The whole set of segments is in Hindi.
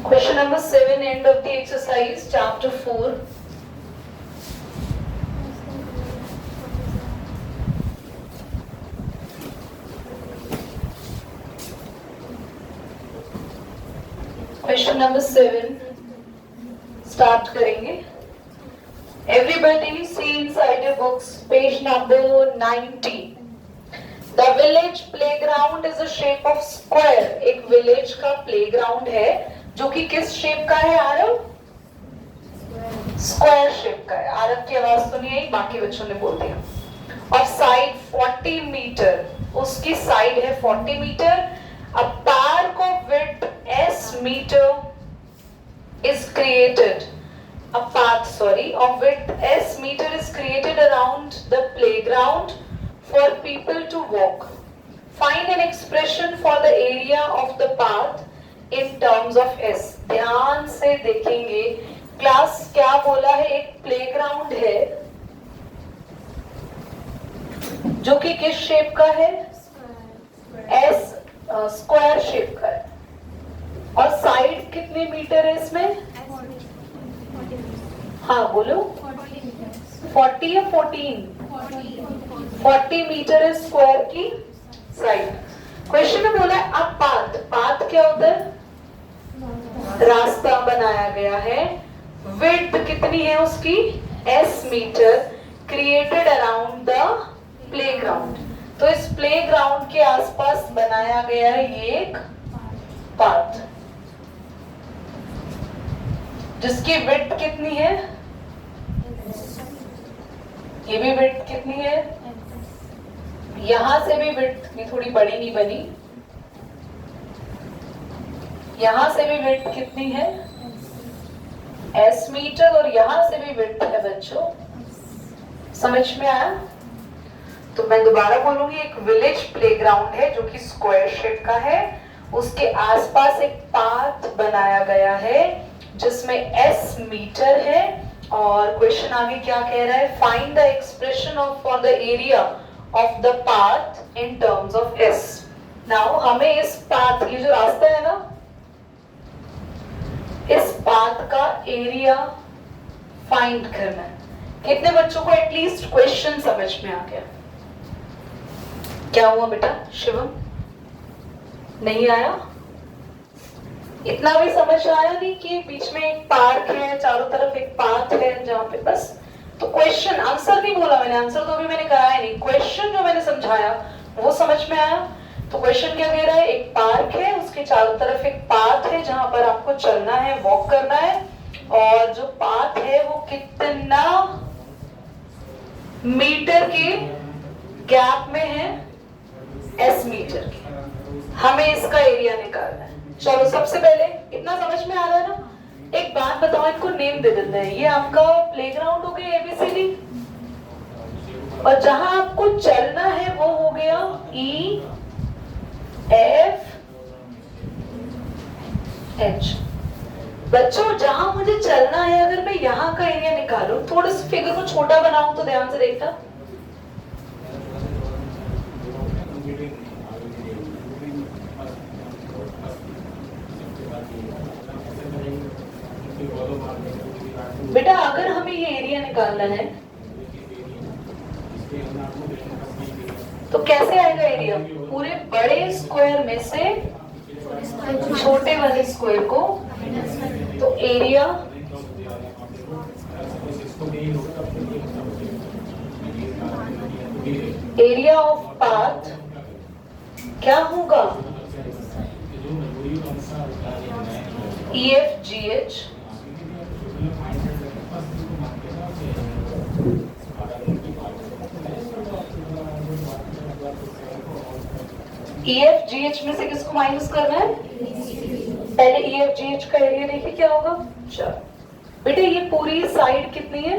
Question number 7, end of the exercise, chapter 4. Question number 7, start करेंगे. Everybody see inside your books, page number 90. The village playground is a shape of square. एक village का playground है जो कि किस shape का है आरव? Square shape का है. आरव की आवाज तो नहीं आई, बाकी बच्चों ने बोल दिया. और side 40 मीटर, उसकी side है 40 metre. A park of width S meter is created. A path, of width S meter is created around the playground for people to walk. Find an expression for the area of the path in terms of S. ध्यान से देखेंगे. क्लास क्या बोला है? एक प्लेग्राउंड है जो कि किस शेप का है? S स्क्वायर शेप का है. और साइड कितने मीटर है इसमें? हाँ बोलो. 40 या 14? 40 मीटर है स्क्वायर की साइड. क्वेश्चन में बोला है अब पाथ. पाथ क्या होता है? रास्ता बनाया गया है. विड्थ कितनी है उसकी? S metre. Created around the playground. तो इस प्लेग्राउंड के आसपास बनाया गया है ये एक पाथ जिसकी विड्थ कितनी है? ये भी विड्थ कितनी है? यहां से भी विड्थ की थोड़ी बड़ी नहीं बनी. यहां से भी विड्थ कितनी है? S metre. और यहां से भी विड्थ है बच्चों. समझ में आया? तो मैं दोबारा बोलूंगी. एक विलेज प्लेग्राउंड है जो कि स्क्वायर शेप का है. उसके आसपास एक पाथ बनाया गया है जिसमें S मीटर है. और क्वेश्चन आगे क्या कह रहा है? Find the expression of for the area of the path in terms of S. Now हमें इस पाथ, ये जो रास्ता है ना, इस पाथ का एरिया फाइंड करना है. कितने बच्चों को एटलीस्ट क्वेश्चन समझ में आ गया? क्या हुआ बेटा? शिवम नहीं आया? इतना भी समझ आया नहीं कि बीच में एक पार्क है, चारों तरफ एक पाथ है जहां पे बस. तो क्वेश्चन, आंसर नहीं बोला मैंने. आंसर तो अभी मैंने कराया नहीं. क्वेश्चन जो मैंने समझाया वो समझ में आया. तो क्वेश्चन क्या कह रहा है? एक पार्क है, उसके चारों तरफ एक पाथ है जहां पर आपको चलना है, वॉक करना है. और जो पाथ है वो कितना मीटर के गैप में है? S मीटर की. हमें इसका एरिया निकालना है. चलो सबसे पहले इतना समझ में आ रहा है ना? एक बात बताओ, इनको नेम दे देते हैं. ये आपका प्लेग्राउंड हो गया ABCD. और जहां आपको चलना है वो हो गया E F H. बच्चों जहां मुझे चलना है, अगर मैं यहाँ का एरिया निकालूं, थोड़ा सा फिगर को छोटा बनाऊं तो ध्यान से देखना. बेटा अगर हमें ये एरिया निकालना है तो कैसे आएगा एरिया? पूरे बड़े स्क्वायर में से छोटे वाले स्क्वायर को. तो एरिया ऑफ पाथ क्या होगा? EFGH. EFGH में से किसको माइनस करना है? पहले EFGH का एरिया देखिए क्या होगा. चलो बेटे ये पूरी साइड कितनी है?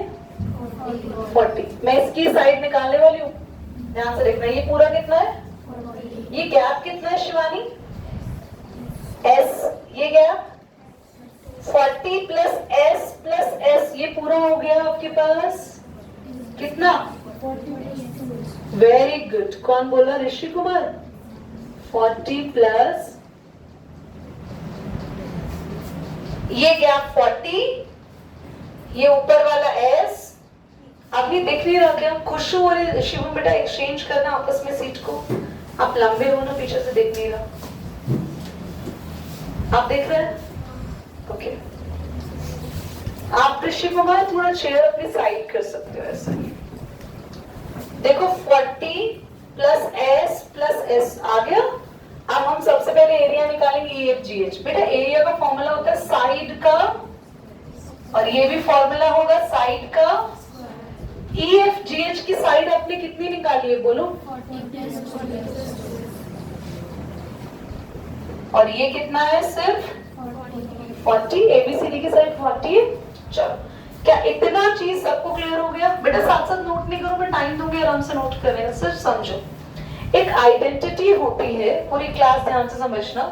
40. मैं इसकी साइड निकालने वाली हूँ. ध्यान से देखना. ये पूरा कितना है? ये गैप कितना है शिवानी? S. ये गैप 40 प्लस S, ये पूरा हो गया आपके पास कितना? Very good. कौन बोला? ऋषि कुमार. 40 प्लस ये गैप 40, ये ऊपर वाला S। अभी दिख नहीं रहा क्या? खुशबू हो रही शिवम बेटा, एक्सचेंज करना आपस में सीट को। आप लंबे हो ना, पीछे से दिख नहीं रहा। आप देख रहे हैं? ओके। आप ऋषि कुमार थोड़ा चेयर अपनी साइड कर सकते हो ऐसे। देखो 40 प्लस S प्लस S आ गया। अब हम सबसे पहले एरिया निकालेंगे EFGH। बेटा एरिया का फॉर्मूला होता है साइड का, और ये भी फॉर्मूला होगा साइड का। EFGH की साइड आपने कितनी निकाली है बोलो? 40। और ये कितना है? सिर्फ 40। ABCD की साइड 40 है। चलो, क्या इतना चीज सबको क्लियर हो गया? बेटा साथ साथ नोट नहीं करो, मैं टाइम दूंगी, आराम से नोट कर लेना। सिर्फ समझो, एक आइडेंटिटी होती है, पूरी क्लास ध्यान से समझना,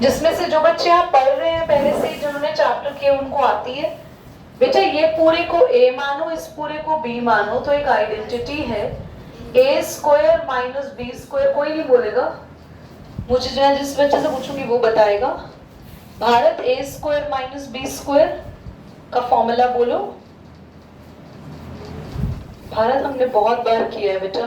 जिसमें से जो बच्चे आप पढ़ रहे हैं पहले से, जिन्होंने चैप्टर किए उनको आती है। बेटा ये पूरे को A मानो, इस पूरे को B मानो, तो एक आइडेंटिटी है A square minus B square. कोई नहीं बोलेगा, मुझे जो है जिस बच्चे से पूछूंगी वो बताएगा। Bharat A square minus B square का फॉर्मूला बोलो। भारत हमने बहुत बार किया है बेटा,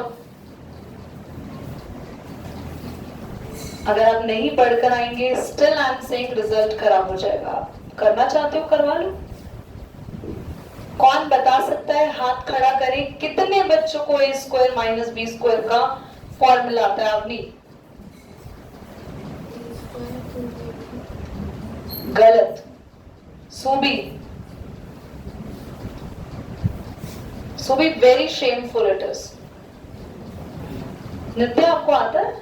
अगर आप नहीं पढ़कर आएंगे still I am saying result खराब हो जाएगा। आप करना चाहते हो करवा लो। कौन बता सकता है? हाथ खड़ा करें, कितने बच्चों को A square minus B square का फॉर्मूला आता है? अवनी? गलत। Subi? Subi very shameful it is. Nitya आपको आता है?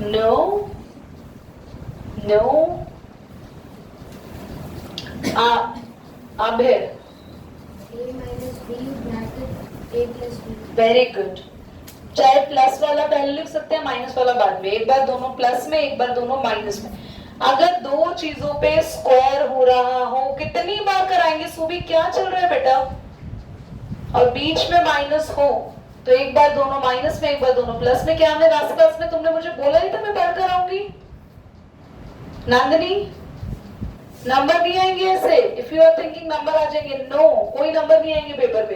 No no. अब है वेरी गुड। चाहे प्लस वाला पहले लिख सकते हैं, माइनस वाला बाद में। एक बार दोनों प्लस में, एक बार दोनों माइनस में। अगर दो चीजों पे स्क्वायर हो रहा हो, कितनी बार कराएंगे? सुबह क्या चल रहा है बेटा? और बीच में माइनस हो तो एक बार दोनों माइनस में, एक बार दोनों प्लस में। क्या हमने लास्ट क्लास में तुमने मुझे बोला ही था मैं पढ़ कर आऊंगी? नंदनी, नंबर नहीं आएंगे ऐसे। If you are thinking number आ जाएंगे, नो, कोई नंबर नहीं आएंगे पेपर पे।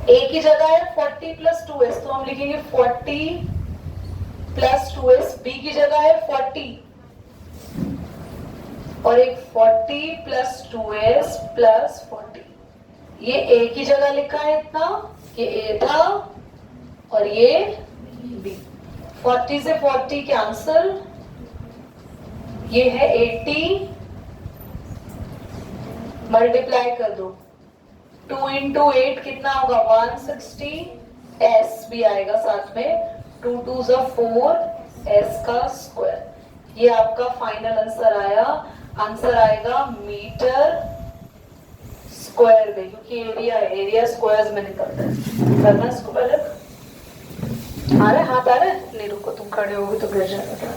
A की जगह है 40 प्लस 2S, तो हम लिखेंगे 40 प्लस 2S। B की जगह है 40 और एक 40 प्लस 2S प्लस 40। ये A की जगह लिखा है इतना, ये A था, और ये B। 40 से 40 कैंसल, ये है 80, मल्टीप्लाई कर दो। 2 इंटू 8 कितना होगा? 160। S भी आएगा साथ में, 2 2 ज़ा 4 S का स्क्वायर। ये आपका फाइनल आंसर आया। आंसर आएगा मीटर स्क्वायर में, क्योंकि एरिया स्क्वायर्स में निकलता है। करना इसको पहले। आ रहा है? हाथ आ रहा है? नहीं रुको, तुम खड़े होगे तो गिर जाएगा।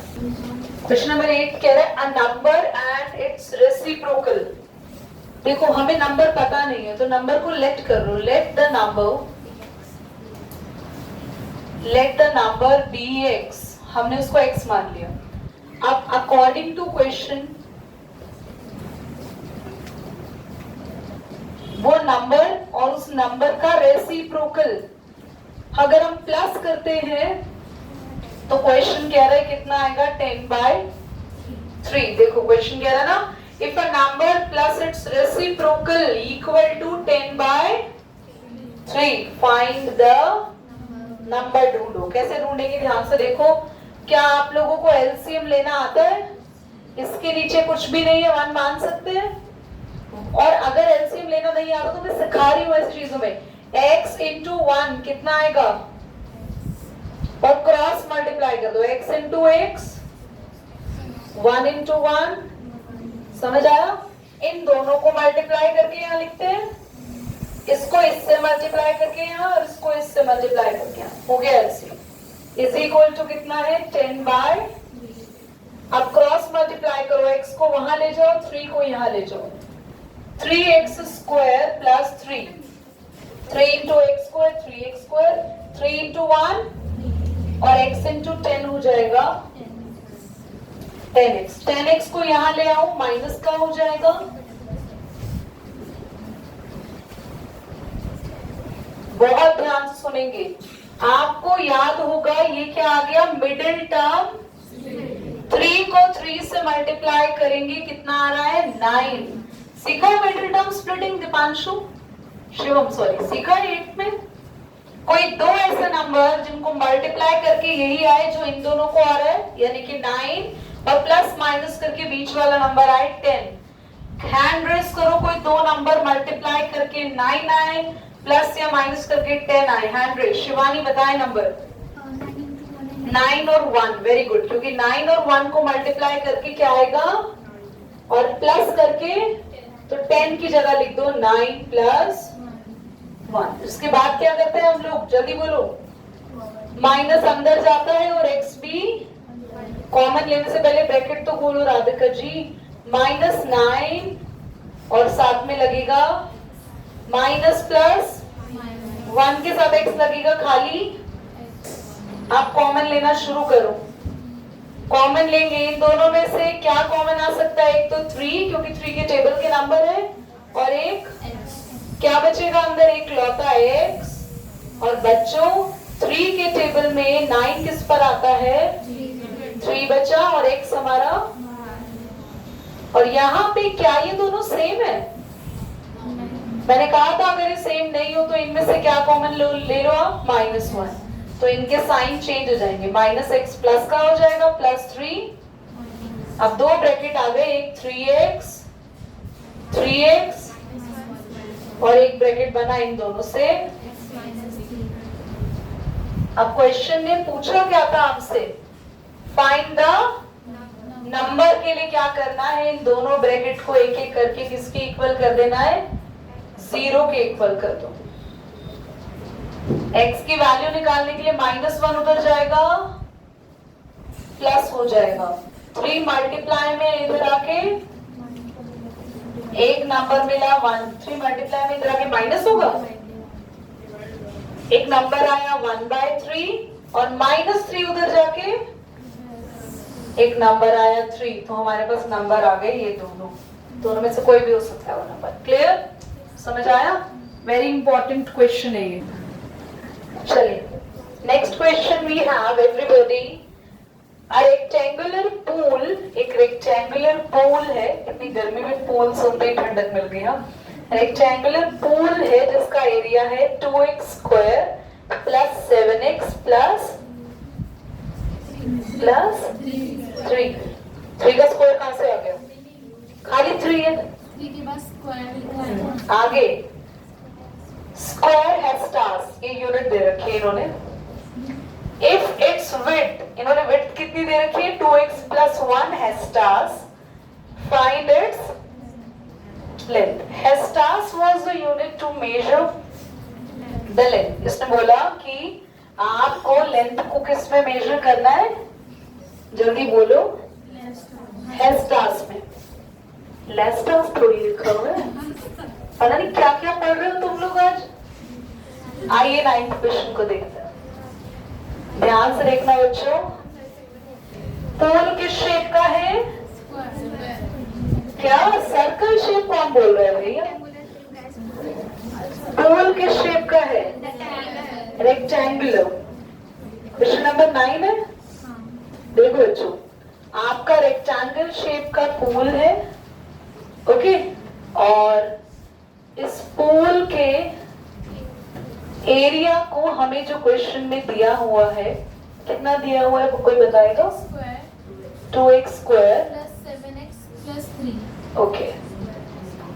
क्वेश्चन नंबर 8 कह रहा है a number and it's reciprocal. देखो हमें नंबर पता नहीं है, तो नंबर को लेट कर लो। Let the number be x. हमने उसको x मान लिया। अब अकॉर्डिंग टू क्वेश्चन, वो नंबर और उस नंबर का रेसिप्रोकल अगर हम प्लस करते हैं तो क्वेश्चन कह रहा है कितना आएगा? 10/3। देखो क्वेश्चन कह रहा है ना, if a number plus its reciprocal equal to 10/3 find the number। ढूंढो। कैसे ढूंढेंगे? ध्यान से देखो। क्या आप लोगों को एलसीएम लेना आता है? इसके नीचे कुछ भी नहीं है, 1 मान सकते हैं। और अगर एलसीएम लेना नहीं आता तो मैं सिखा रही हूँ ऐसी चीजों में। x इंटू 1 कितना आएगा? और क्रॉस मल्टीप्लाई कर दो। x into x, 1 into 1। समझ आया? इन दोनों को मल्टीप्लाई करके यहाँ लिखते हैं, इसको इससे मल्टीप्लाई करके यहाँ, और इसको इससे मल्टीप्लाई करके यहाँ। हो गया एलसीएम। इज इक्वल टू कितना है? 10/। अब क्रॉस मल्टीप्लाई करो, x को वहां ले जाओ, 3 को यहाँ ले जाओ। 3x square plus 3, 3 into x square 3x square, 3 into 1 और x इंटू 10 हो जाएगा 10x 10x को यहां ले आओ, माइनस का हो जाएगा, बहुत ध्यान से सुनेंगे। आपको याद होगा ये क्या आ गया, मिडिल टर्म 3 को 3 से मल्टीप्लाई करेंगे, कितना आ रहा है 9। सीखा middle term splitting Deepanshu, Shivam sorry, सीखा 8 में। कोई दो ऐसे नंबर जिनको मल्टीप्लाई करके यही आए जो इन दोनों को आ रहा है, यानी कि 9 और प्लस माइनस करके बीच वाला नंबर आए 10। हैंड रेस करो, कोई दो नंबर मल्टीप्लाई करके 9 आए, प्लस या माइनस करके 10 आए। हैंड रेस, शिवानी बताए नंबर 9 और 1। वेरी गुड, क्योंकि 9 और 1 को मल्टीप्लाई करके क्या आएगा और प्लस करके, तो 10 की जगह लिख दो 9 प्लस 1। इसके बाद क्या करते हैं हम लोग, जल्दी बोलो, माइनस अंदर जाता है और x भी कॉमन लेने से पहले ब्रैकेट तो खोलो राधिका जी, -9 और साथ में लगेगा माइनस प्लस 1 के साथ x लगेगा खाली। आप कॉमन लेना शुरू करो, कॉमन लेंगे इन दोनों में से क्या कॉमन आ सकता है, एक तो 3 क्योंकि 3 के टेबल के नंबर है, और एक क्या बचेगा अंदर, एक लौता x। और बच्चों 3 के टेबल में 9 किस पर आता है, 3 बचा और x हमारा। और यहाँ पे क्या ये दोनों सेम है, मैंने कहा था अगर ये सेम नहीं हो तो इनमें से क्या कॉमन ले लो आप, -1। तो इनके साइन चेंज हो जाएंगे, -x प्लस का हो जाएगा +3। अब दो ब्रैकेट आ गए, एक 3x और एक ब्रैकेट बना इन दोनों से। अब क्वेश्चन ने पूछा क्या था हमसे, फाइंड द नंबर के लिए क्या करना है, इन दोनों ब्रैकेट को एक एक करके किसके इक्वल कर देना है, 0 के इक्वल कर दो। x की वैल्यू निकालने के लिए -1 उधर जाएगा, प्लस हो जाएगा। 3 मल्टीप्लाई में इधर आके एक नंबर मिला 1, 3 मल्टीप्लाई में इधर आके माइनस होगा, एक नंबर आया 1/3 और -3 उधर जाके एक नंबर आया 3। तो हमारे पास नंबर आ गए ये दोनों में से कोई भी हो सकता है वो नंबर। क्लियर, समझ आया? वेरी इंपॉर्टेंट क्वेश्चन है ये। चलिए next question we have everybody, a rectangular pool, एक रेक्टेंगुलर पूल है, इतनी गर्मी में पूल सुनते ही ठंडक मिल गई। हाँ, रेक्टेंगुलर पूल है जिसका एरिया है 2x square plus 7x plus 3। 3 का स्क्वायर कहां से आ गया, खाली 3 है, 3 के बाद स्क्वायर लिखा है। आगे स्क्वायर है स्टार्स, ये यूनिट दे रखी है इन्होंने। इफ इट्स विड्थ, इन्होंने विड्थ कितनी दे रखी है 2x प्लस 1 हेस्टास, फाइंड इट्स लेंथ। हेस्टास was the unit to measure the length. इसने बोला कि आपको लेंथ को किस में मेजर करना है, जल्दी बोलो, हेस्टास में। लेस्टास थोड़ी लिखा हुआ है, पता नहीं क्या क्या पढ़ रहे हो तुम लोग आज। आइए 9th क्वेश्चन को देखते हैं, ध्यान से देखना बच्चों। पूल किस शेप का है, क्या सर्कल शेप, कौन बोल रहा है भैया, पूल किस शेप का है, रेक्टेंगुलर। क्वेश्चन नंबर 9 है, देखो बच्चों, आपका रेक्टेंगल शेप का पूल है, ओके, और इस पूल के एरिया को हमें जो क्वेश्चन में दिया हुआ है, कितना दिया हुआ है वो कोई बताएगा, 2x square plus 7x plus 3। Okay,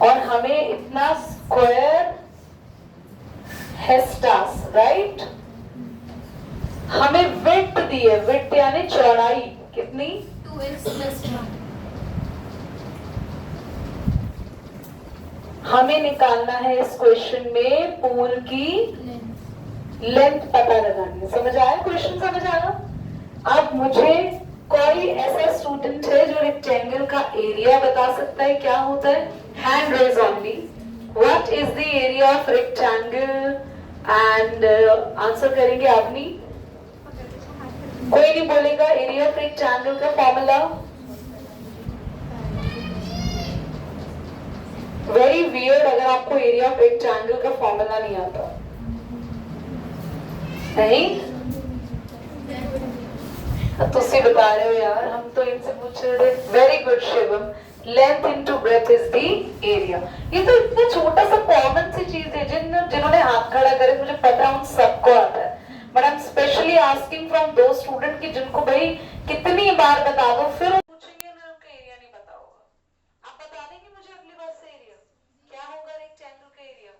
और हमें इतना स्क्वायर हेस्टास, राइट। हमें विड्थ दी है, विड्थ यानी चौड़ाई कितनी, 2x प्लस 1। हमें निकालना है इस क्वेश्चन में पूल की लेंथ पता लगानी है। समझ आया, क्वेश्चन समझ आया? अब मुझे कोई ऐसा स्टूडेंट है जो रेक्टेंगल का एरिया बता सकता है, क्या होता है, hand raise only. What is the area of rectangle, and answer करेंगे आपनी। कोई नहीं बोलेगा एरिया ऑफ रेक्टेंगल का फॉर्मूला, आपको एरिया ऑफ रेक्टेंगल का फॉर्मूला नहीं आता? नहीं तुसी बता रहे हो यार, हम तो इनसे पूछ रहे थे। Very good Shivam, length into breadth is the area. ये तो इतना छोटा सा कॉमन सी चीज है, जिन्होंने हाथ खड़ा करे मुझे पता है उन सबको आता है, but I am specially asking from दो स्टूडेंट की जिनको भाई कितनी बार बता दो फिर वो पूछेंगे ना उनका एरिया नहीं पता होगा। आप बता देंगे मुझे अगली बार से एरिया क्या होगा रेक्टेंगल का एरिया?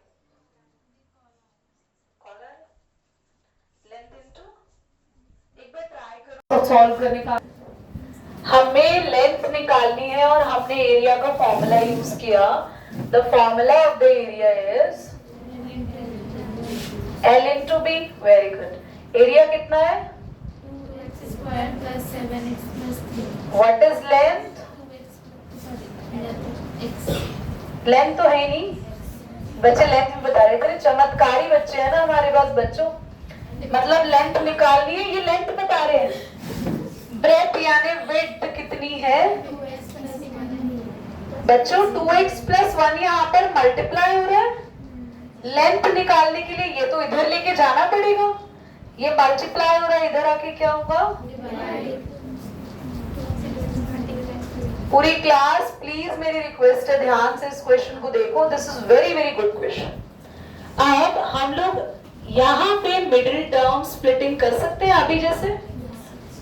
कॉलर लेंथ इनटू, एक बार ट्राई करो सॉल्व करने का। हमें लेंथ निकालनी है और हमने एरिया का फॉर्मूला यूज किया। The formula of the area is L into B। Very good. Area कितना है? 2x square plus 7x plus 3। What is length? Length तो है नहीं, बच्चे लेंथ भी बता रहे थे, चमत्कारी बच्चे हैं ना हमारे पास बच्चों। मतलब लेंथ निकालनी है, ये लेंथ बता रहे हैं। ब्रेथ यानी विड्थ कितनी है 2x plus 1। बच्चों? 2x plus 1 यहाँ पर मल्टीप्लाई हो रहा है। लेंथ निकालने के लिए ये तो इधर लेके जाना पड़ेगा, ये मल्टीप्लाई हो रहा है, इधर आके क्या होगा? पूरी क्लास प्लीज मेरी रिक्वेस्ट है ध्यान से इस क्वेश्चन को देखो, this is very very good question. अब हम लोग यहाँ पे मिडिल टर्म स्प्लिटिंग कर सकते हैं अभी जैसे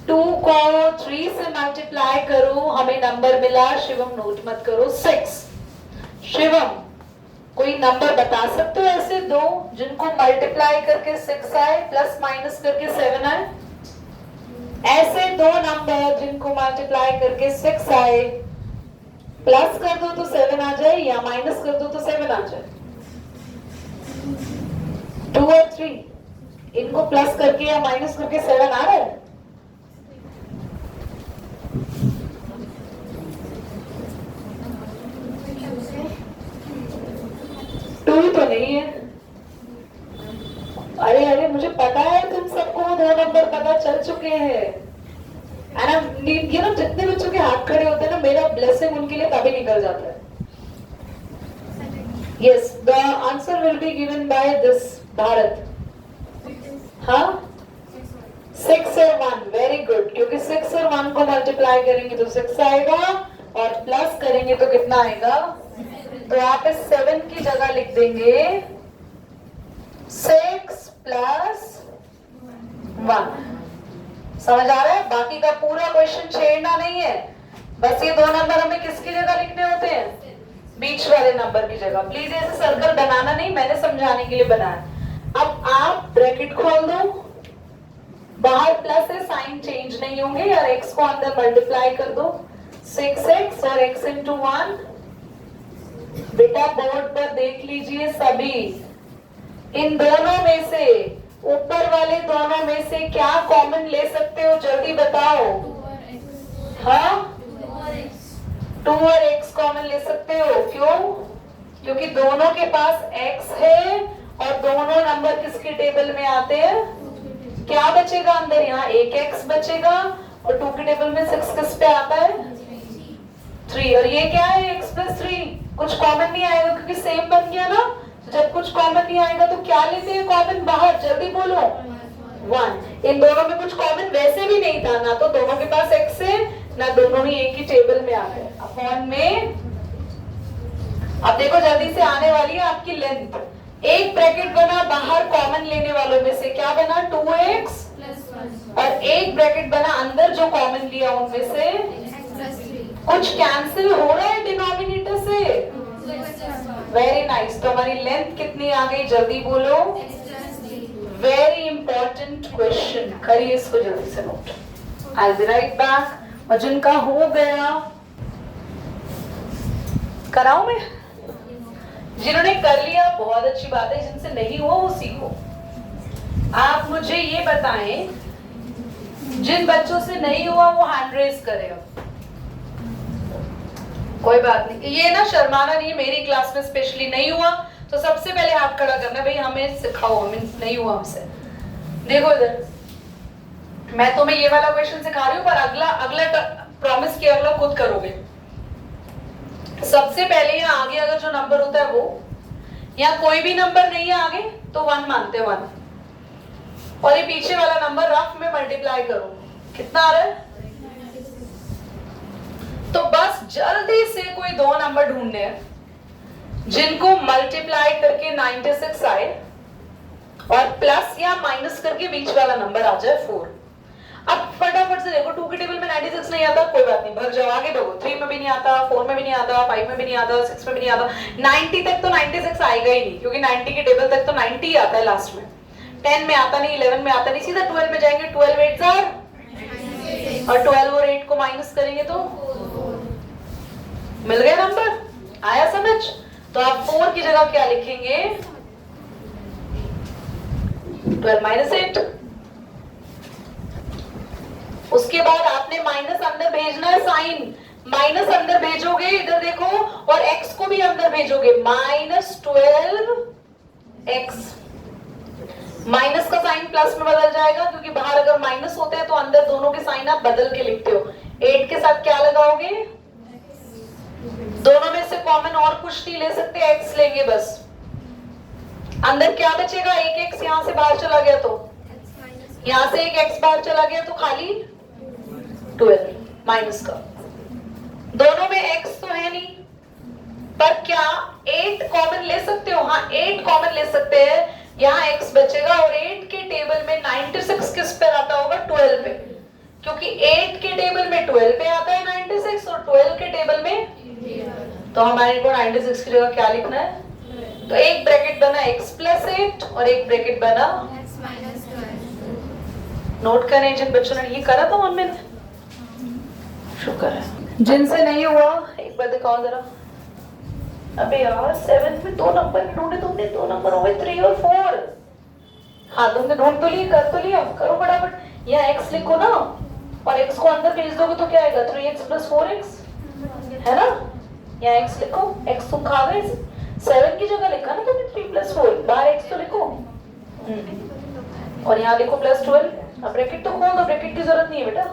2 को 3 से मल्टीप्लाई करो, हमें नंबर मिला, शिवम नोट मत करो 6। शिवम कोई नंबर बता सकते हो ऐसे दो जिनको मल्टीप्लाई करके 6 आए प्लस माइनस करके 7 आए? ऐसे दो नंबर जिनको मल्टीप्लाई करके 6 आए, प्लस कर दो तो 7 आ जाए या माइनस कर दो तो 7 आ जाए। 2 और 3 इनको प्लस करके या माइनस करके 7 आ रहा है? टू तो नहीं है। अरे अरे मुझे पता है तुम सबको दो नंबर पता चल चुके हैं। ये ना जितने बच्चों के हाथ खड़े होते हैं ना, मेरा ब्लेसिंग उनके लिए तभी निकल जाता है। Yes, the answer will be given by this Bharat. हाँ 6 और 1, वेरी गुड, क्योंकि 6 और 1 को मल्टीप्लाई करेंगे तो 6 आएगा और प्लस करेंगे तो कितना आएगा? तो आप इस 7 की जगह लिख देंगे 6 प्लस 1। समझ आ रहा है? बाकी का पूरा क्वेश्चन छेड़ना नहीं है, बस ये दो नंबर हमें किसकी जगह लिखने होते हैं? बीच वाले नंबर की जगह। प्लीज ऐसे सर्कल बनाना नहीं, मैंने समझाने के लिए बनाया। अब आप ब्रैकेट खोल दो, बाहर प्लस है, साइन चेंज नहीं होंगे, और x को अंदर मल्टीप्लाई कर दो 6x और x into 1। बेटा बोर्ड पर देख लीजिए सभी, इन दोनों में से ऊपर वाले दोनों में से क्या कॉमन ले सकते हो? जल्दी बताओ। हाँ 2 और x कॉमन ले सकते हो। क्यों? क्योंकि दोनों के पास x है और दोनों नंबर किसके टेबल में आते हैं? क्या बचेगा अंदर? यहाँ एक x बचेगा और 2 के टेबल में 6 किस पे आता है? 3। और ये क्या है? x plus 3। कुछ कॉमन नहीं आएगा क्योंकि सेम बन गया ना। जब कुछ कॉमन नहीं आएगा तो क्या लेते हैं कॉमन बाहर? जल्दी बोलो। 1। इन दोनों में कुछ कॉमन वैसे भी नहीं था, ना तो दोनों के पास x है, ना दोनों ही एक ही टेबल में आ गए। अपॉन में अब देखो जल्दी से आने वाली है आपकी लेंथ। एक ब्रैकेट बना बाहर कॉमन लेने वालों में से, क्या बना? 2x और एक ब्रैकेट बना अंदर जो कॉमन लिया उनमें से कुछ कैंसिल हो रहा है डिनोमिनेटर से। Very nice. तो हमारी लेंथ कितनी आ गई? जल्दी बोलो। वेरी इंपॉर्टेंट क्वेश्चन, करिए इसको जल्दी से note. I will be right back. और जिनका हो गया कराऊं मैं? जिन्होंने कर लिया बहुत अच्छी बात है, जिनसे नहीं हुआ वो सीखो। आप मुझे ये बताएं, जिन बच्चों से नहीं हुआ वो हैंड रेज करेगा। कोई बात नहीं, ये ना शर्माना नहीं है, मेरी क्लास में स्पेशली नहीं हुआ तो सबसे पहले हाथ खड़ा करना, भाई हमें सिखाओ, हमें नहीं हुआ हमसे। देखो इधर, मैं तुम्हें ये वाला क्वेश्चन सिखा रही हूँ पर अगला प्रॉमिस किया अगला खुद करोगे। सबसे पहले यहाँ आगे अगर जो नंबर होता है वो, यहाँ कोई भी नंबर नहीं है आगे तो 1 मानते हैं 1, और ये पीछे वाला नंबर रफ में मल्टीप्लाई करो, कितना आ रहा है? तो बस जल्दी से कोई दो नंबर ढूंढने हैं जिनको मल्टीप्लाई करके 96 आए और प्लस या माइनस करके बीच वाला नंबर आ जाए 4। अब फटाफट से देखो, 2 के टेबल में 96 नहीं आता, कोई बात नहीं, भग जाओ, आगे बढ़ो। 3 में भी नहीं आता, 4 में भी नहीं आता, 5 में भी नहीं आता, 6 में भी नहीं आता, 90 तक तो 96 आएगा ही नहीं, क्योंकि 90 के टेबल तक तो 90 ही आता है लास्ट में। 10 में आता नहीं, 11 में आता नहीं, सीधा 12 में जाएंगे। 12 8 और 12 और 8 को माइनस करेंगे तो मिल गया नंबर। आया समझ? तो आप 4 की जगह क्या लिखेंगे? 12 माइनस 8। उसके बाद आपने माइनस अंदर भेजना है, साइन माइनस अंदर भेजोगे, इधर देखो, और x को भी अंदर भेजोगे, -12x। माइनस का साइन प्लस में बदल जाएगा, क्योंकि बाहर अगर माइनस होते हैं तो अंदर दोनों के साइन आप बदल के लिखते हो। 8 के साथ क्या लगाओगे? दोनों में से कॉमन और कुछ नहीं ले सकते, x लेंगे बस। अंदर क्या बचेगा? एक x यहां से बाहर चला गया तो यहां से एक x बाहर चला गया तो खाली 12 माइनस का। दोनों में x तो है नहीं, पर क्या 8 कॉमन ले सकते हो? हाँ 8 कॉमन ले सकते हैं, यहाँ x बचेगा, और 8 के टेबल में 96 किस पे आता होगा? 12 पे, क्योंकि 8 के टेबल में 12 पे आता है 96 और 12 के टेबल में, तो हमारे को 96 की जगह क्या लिखना है? तो एक ब्रैकेट बना x + 8 और एक ब्रैकेट बना x minus 12। नोट करें जिन बच्चों ने ये करा था 1 मिनट, शुक्र है। जिनसे नहीं हुआ एक बार दिखाओ जरा। अबे यार 7 में 2 नंबर ढूंढे तुमने, 2 नंबर हो गए 3 और 4। हाँ तुमने ढूंढ तो लिए, कर तो लिया, करो फटाफट। यहाँ x लिखो ना, और x को अंदर भेज दोगे तो क्या आएगा? 3x + 4x, है ना? यहाँ x लिखो, x तुम खा गए, 7 की जगह लिखा ना तुमने 3 + 4, बाहर x तो लिखो, और यहाँ लिखो +12। अब ब्रैकेट तो खोल दो, ब्रैकेट की जरूरत नहीं है बेटा,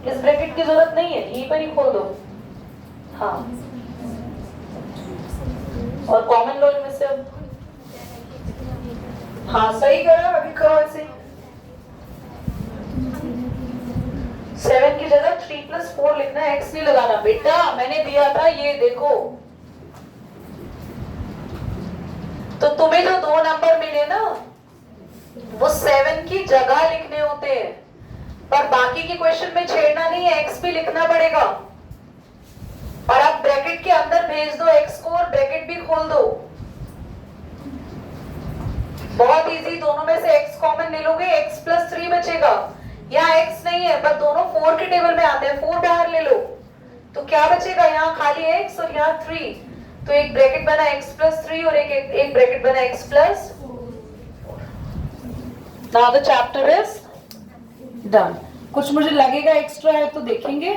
इस ब्रैकेट की जरूरत नहीं है, यहीं पर ही खोल दो। हाँ, और कॉमन लो इनमें से अब। हाँ सही करा, अभी करो ऐसे। 7 की जगह 3 + 4 लिखना है, x नहीं लगाना बेटा, मैंने दिया था ये देखो। तो तुम्हें जो 2 नंबर मिले ना, वो 7 की जगह लिखने होते हैं, पर बाकी के क्वेश्चन में छेड़ना नहीं है, x भी लिखना पड़ेगा। और आप ब्रैकेट के अंदर भेज दो x को, और ब्रैकेट भी खोल दो। बहुत इजी, दोनों में से x कॉमन ले लोगे, x + 3 बचेगा। यहाँ x नहीं है, पर दोनों 4 के टेबल में आते हैं, 4 बाहर ले लो, तो क्या बचेगा? यहाँ खाली x और यहाँ 3, तो एक ब्रैकेट बना x + 3 और एक ब्रैकेट बना x + 4। Now the chapter is done. कुछ मुझे लगेगा एक्स्ट्रा है तो देखेंगे।